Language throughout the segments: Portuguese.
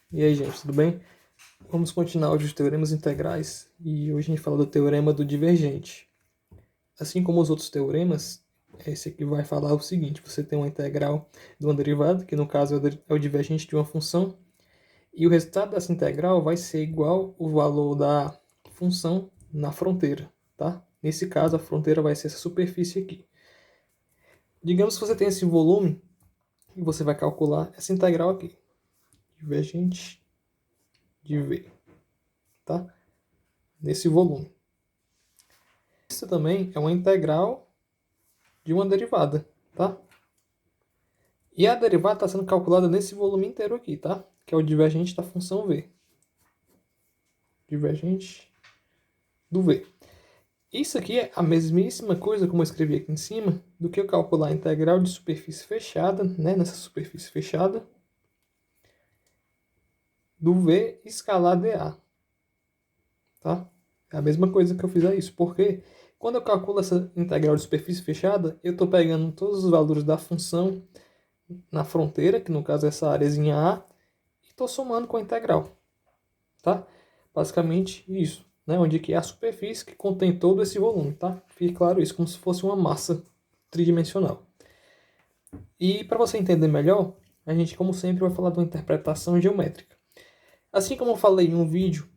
E aí, gente, tudo bem? Vamos continuar hoje os teoremas integrais e hoje a gente fala do teorema do divergente. Assim como os outros teoremas, esse aqui vai falar o seguinte: você tem uma integral de uma derivada, que no caso é o divergente de uma função, e o resultado dessa integral vai ser igual ao valor da função na fronteira, tá? Nesse caso, a fronteira vai ser essa superfície aqui. Digamos que você tem esse volume e você vai calcular essa integral aqui, divergente de V, tá? Nesse volume. Isso também é uma integral de uma derivada, tá? E a derivada está sendo calculada nesse volume inteiro aqui, tá? Que é o divergente da função V. Divergente do V. Isso aqui é a mesmíssima coisa, como eu escrevi aqui em cima, do que eu calcular a integral de superfície fechada, né? Nessa superfície fechada, do V escalar dA. Tá? É a mesma coisa que eu fiz isso. Porque quando eu calculo essa integral de superfície fechada, eu estou pegando todos os valores da função na fronteira, que no caso é essa áreazinha A, e estou somando com a integral. Tá? Basicamente isso, né? Onde que é a superfície que contém todo esse volume. Tá? Fique claro isso, como se fosse uma massa tridimensional. E para você entender melhor, a gente, como sempre, vai falar de uma interpretação geométrica. Assim como eu falei em um vídeo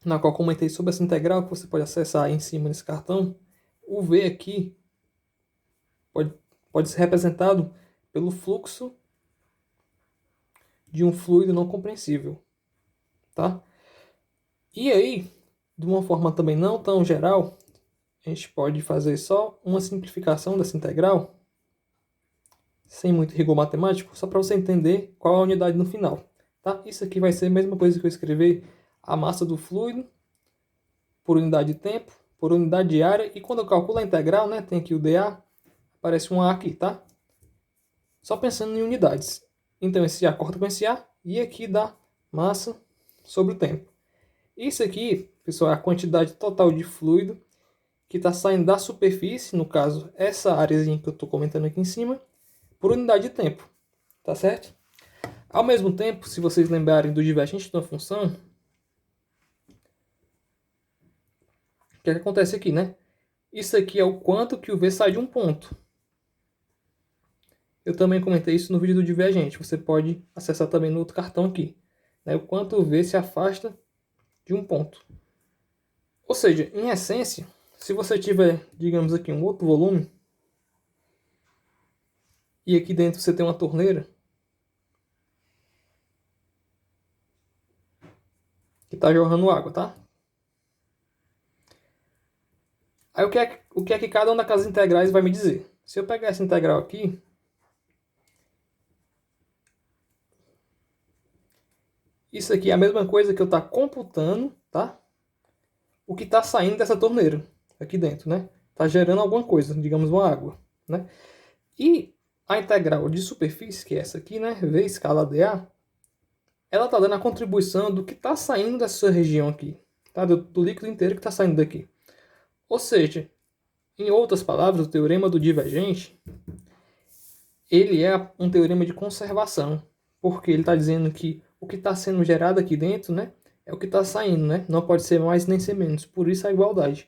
na qual comentei sobre essa integral, que você pode acessar aí em cima nesse cartão, o V aqui pode ser representado pelo fluxo de um fluido não compreensível. Tá? E aí, de uma forma também não tão geral, a gente pode fazer só uma simplificação dessa integral, sem muito rigor matemático, só para você entender qual é a unidade no final. Tá? Isso aqui vai ser a mesma coisa que eu escrever a massa do fluido por unidade de tempo, por unidade de área, e quando eu calculo a integral, né, tem aqui o dA, aparece um A aqui, tá? Só pensando em unidades. Então esse A corta com esse A, e aqui dá massa sobre o tempo. Isso aqui, pessoal, é a quantidade total de fluido que está saindo da superfície, no caso, essa áreazinha que eu estou comentando aqui em cima, por unidade de tempo, tá certo? Ao mesmo tempo, se vocês lembrarem do divergente de uma função, o que é que acontece aqui, né? Isso aqui é o quanto que o V sai de um ponto. Eu também comentei isso no vídeo do divergente, você pode acessar também no outro cartão aqui, né? O quanto o V se afasta de um ponto. Ou seja, em essência, se você tiver, digamos aqui, um outro volume, e aqui dentro você tem uma torneira, que está jorrando água, tá? Aí o que é que cada uma das integrais vai me dizer? Se eu pegar essa integral aqui, isso aqui é a mesma coisa que eu estar computando, tá? O que está saindo dessa torneira, aqui dentro, né? Está gerando alguma coisa, digamos uma água, né? E a integral de superfície, que é essa aqui, né? V escala dA, ela está dando a contribuição do que está saindo dessa região aqui, tá? Do líquido inteiro que está saindo daqui. Ou seja, em outras palavras, o teorema do divergente, ele é um teorema de conservação, porque ele está dizendo que o que está sendo gerado aqui dentro, né, é o que está saindo, né? Não pode ser mais nem ser menos, por isso a igualdade.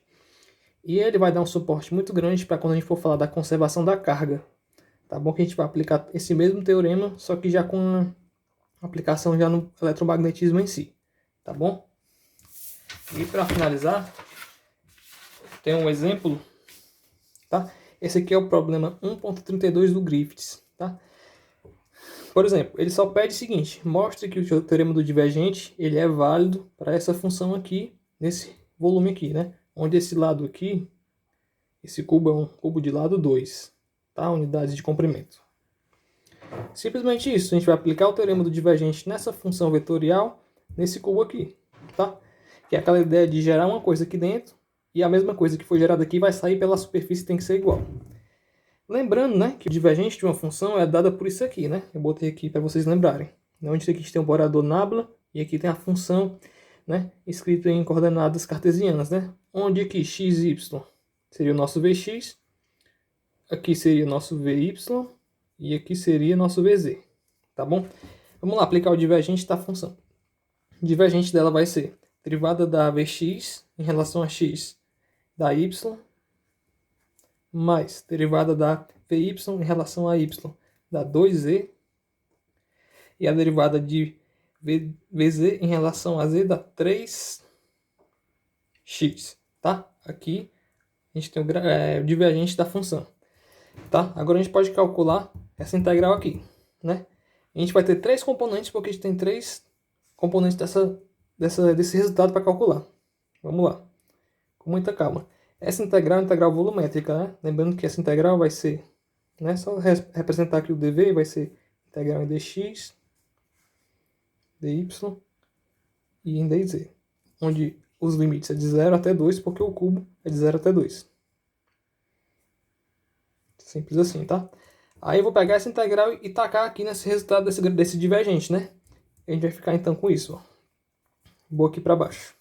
E ele vai dar um suporte muito grande para quando a gente for falar da conservação da carga. Tá bom? Que a gente vai aplicar esse mesmo teorema, só que já com aplicação já no eletromagnetismo em si. Tá bom? E para finalizar, tem um exemplo, tá? Esse aqui é o problema 1.32 do Griffiths, tá? Por exemplo, ele só pede o seguinte: mostre que o teorema do divergente ele é válido para essa função aqui, nesse volume aqui, né? Onde esse lado aqui, esse cubo é um cubo de lado 2, tá? Unidades de comprimento. Simplesmente isso, a gente vai aplicar o teorema do divergente nessa função vetorial, nesse cubo aqui, tá? Que é aquela ideia de gerar uma coisa aqui dentro, e a mesma coisa que foi gerada aqui vai sair pela superfície, tem que ser igual. Lembrando, né, que o divergente de uma função é dada por isso aqui, né? Eu botei aqui para vocês lembrarem. Onde aqui tem o operador nabla e aqui tem a função, né, escrito em coordenadas cartesianas, né? Onde aqui x, y seria o nosso vx, aqui seria o nosso vy e aqui seria nosso vz, tá bom? Vamos lá, aplicar o divergente da função. O divergente dela vai ser derivada da Vx em relação a x da y, mais derivada da Vy em relação a y da 2z, e a derivada de Vz em relação a z dá 3x, tá? Aqui a gente tem o divergente da função, tá? Agora a gente pode calcular essa integral aqui, né? A gente vai ter três componentes, porque a gente tem três componentes desse resultado para calcular. Vamos lá, com muita calma. Essa integral é uma integral volumétrica, né? Lembrando que essa integral vai ser, né? Só representar aqui o dv, vai ser integral em dx, dy e em dz, onde os limites é de 0 até 2, porque o cubo é de 0 até 2. Simples assim, tá? Aí eu vou pegar essa integral e tacar aqui nesse resultado desse divergente, né? A gente vai ficar então com isso, ó. Vou aqui para baixo.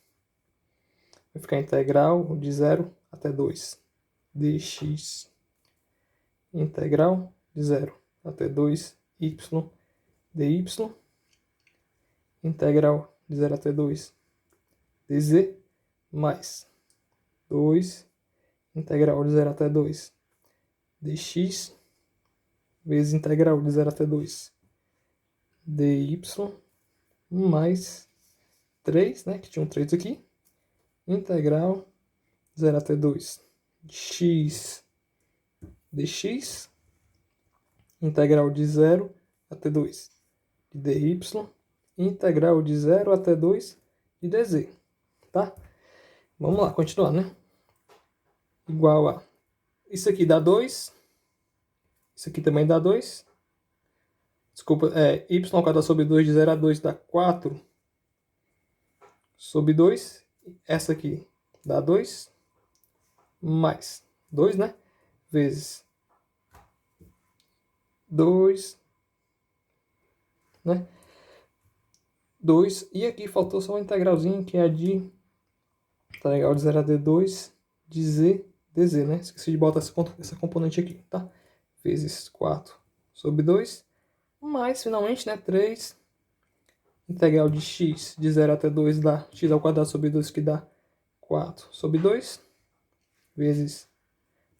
Vai ficar integral de 0 até 2 dx, integral de 0 até 2 y dy, integral de 0 até 2 dz, mais 2 integral de 0 até 2 dx, vezes integral de 0 até 2 dy, mais 3, né, que tinha um 3 aqui, integral de 0 até 2 x dx, integral de 0 até 2 de dy, integral de 0 até 2 de dz, tá? Vamos lá, continuar, né? Igual a... Isso aqui dá 2, isso aqui também dá 2. Desculpa, y ao quadrado sobre 2 de 0 a 2 dá 4 sobre 2. Essa aqui dá 2, mais 2, né? Vezes 2, né? 2. E aqui faltou só uma integralzinha, que é a de integral de 0 a d2 de z dz, né? Esqueci de botar essa componente aqui, tá? Vezes 4 sobre 2, mais, finalmente, né? 3. Integral de x de 0 até 2 dá x ao quadrado sobre 2, que dá 4 sobre 2, vezes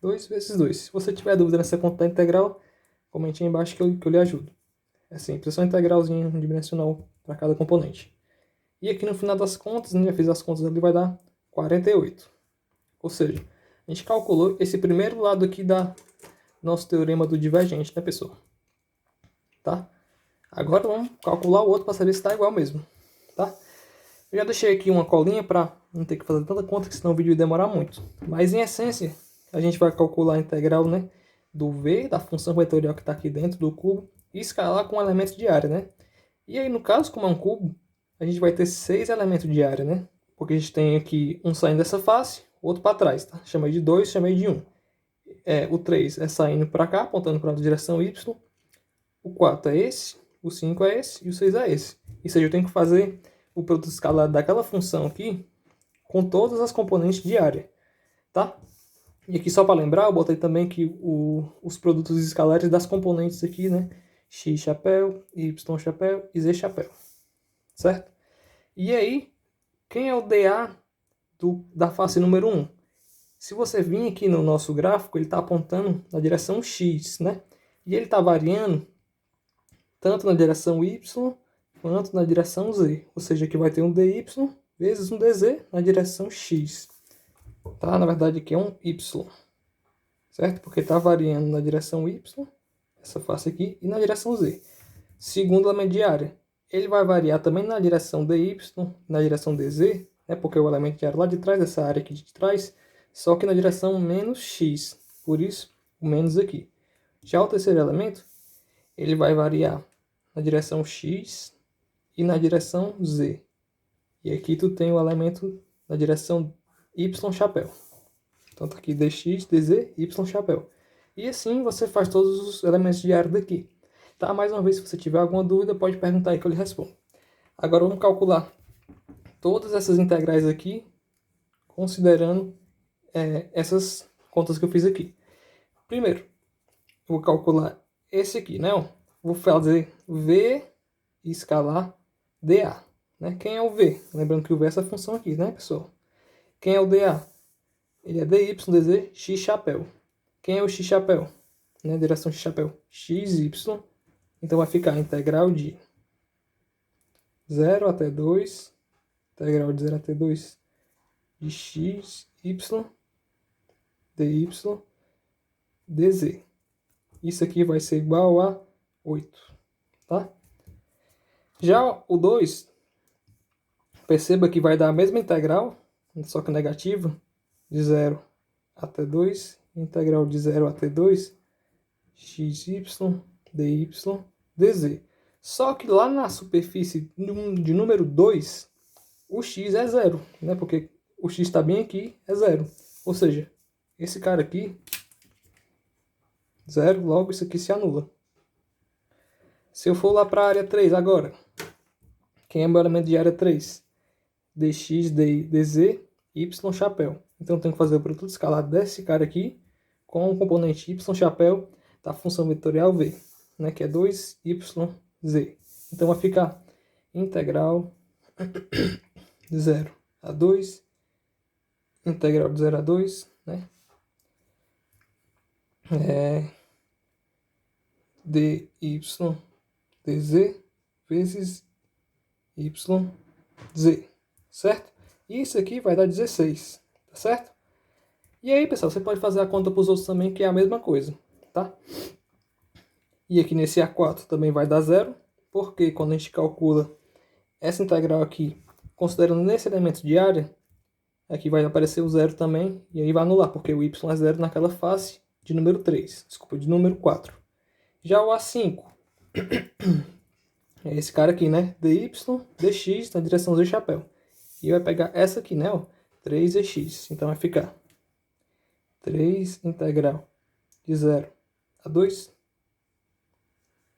2 vezes 2. Se você tiver dúvida nessa conta da integral, comente aí embaixo que eu lhe ajudo. É simples, é só uma integralzinha unidimensional para cada componente. E aqui no final das contas, já fiz as contas ali, vai dar 48. Ou seja, a gente calculou esse primeiro lado aqui da nosso teorema do divergente, né, pessoal? Tá? Agora vamos calcular o outro para saber se está igual mesmo, tá? Eu já deixei aqui uma colinha para não ter que fazer tanta conta, que senão o vídeo ia demorar muito. Mas em essência, a gente vai calcular a integral, né, do v, da função vetorial que está aqui dentro do cubo, e escalar com elementos de área, né? E aí, no caso, como é um cubo, a gente vai ter 6 elementos de área, né? Porque a gente tem aqui um saindo dessa face, outro para trás, tá? Chamei de 2, chamei de 1. O 3 é saindo para cá, apontando para a direção y. O 4 é esse, o 5 é esse e o 6 é esse. Isso aí eu tenho que fazer o produto escalar daquela função aqui com todas as componentes de área, tá? E aqui só para lembrar, eu botei também que os produtos escalares das componentes aqui, né? X chapéu, Y chapéu e Z chapéu, certo? E aí, quem é o DA da face número 1? Se você vir aqui no nosso gráfico, ele está apontando na direção X, né? E ele está variando tanto na direção Y quanto na direção Z. Ou seja, aqui vai ter um DY vezes um DZ na direção X. Tá? Na verdade, aqui é um Y. Certo? Porque está variando na direção Y, essa face aqui, e na direção Z. Segundo elemento de área, ele vai variar também na direção DY, na direção DZ, né? Porque o elemento de área lá de trás, essa área aqui de trás, só que na direção menos X. Por isso, o menos aqui. Já o terceiro elemento, ele vai variar na direção X e na direção Z. E aqui tu tem o elemento na direção Y chapéu. Então tá aqui dx, dz, y chapéu. E assim você faz todos os elementos de área daqui. Tá? Mais uma vez, se você tiver alguma dúvida, pode perguntar aí que eu lhe respondo. Agora vamos calcular todas essas integrais aqui, considerando essas contas que eu fiz aqui. Primeiro, eu vou calcular esse aqui, né? Vou fazer v escalar dA. Né? Quem é o V? Lembrando que o V é essa função aqui, né, pessoal? Quem é o dA? Ele é dy, dz, x chapéu. Quem é o x chapéu? Né? Direção x chapéu. xy. Então vai ficar a integral de 0 até 2, integral de 0 até 2 de x, y, dy, dz. Isso aqui vai ser igual a 8, tá? Já o 2, perceba que vai dar a mesma integral, só que negativa, de 0 até 2, integral de 0 até 2, xy, dy, dz. Só que lá na superfície de número 2, o x é 0, né? Porque o x está bem aqui, é 0. Ou seja, esse cara aqui, 0, logo isso aqui se anula. Se eu for lá para a área 3 agora, quem é o elemento de área 3? dx, dz, y chapéu. Então eu tenho que fazer o produto escalar desse cara aqui com o componente y chapéu da função vetorial v, né? Que é 2yz. Então vai ficar integral de 0 a 2, integral de 0 a 2, né? Dy, dz vezes yz, certo? E isso aqui vai dar 16, tá certo? E aí, pessoal, você pode fazer a conta para os outros também, que é a mesma coisa, tá? E aqui nesse A4 também vai dar 0, porque quando a gente calcula essa integral aqui, considerando nesse elemento de área, aqui vai aparecer o 0 também, e aí vai anular, porque o y é 0 naquela face de número 3, desculpa, de número 4. Já o A5 é esse cara aqui, né? dy, dx na direção z chapéu. E vai pegar essa aqui, né? Ó, 3x. Então vai ficar 3 integral de 0 a 2,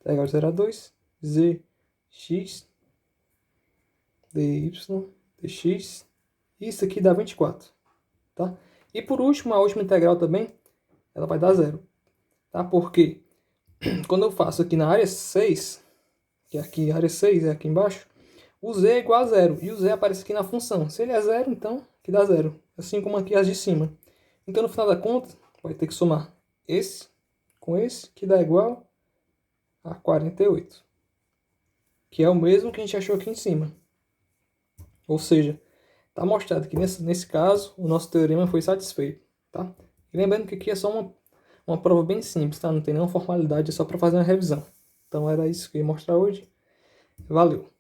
integral de 0 a 2, zx, dy, dx. Isso aqui dá 24, tá? E por último, a última integral também, ela vai dar 0, tá? Porque quando eu faço aqui na área 6, que é aqui, área 6 é aqui embaixo, o z é igual a 0, e o z aparece aqui na função. Se ele é 0, então que dá 0, assim como aqui as de cima. Então no final da conta, vai ter que somar esse com esse, que dá igual a 48, que é o mesmo que a gente achou aqui em cima. Ou seja, está mostrado que nesse caso, o nosso teorema foi satisfeito, tá? E lembrando que aqui é só uma prova bem simples, tá? Não tem nenhuma formalidade, é só para fazer uma revisão. Então era isso que eu ia mostrar hoje. Valeu!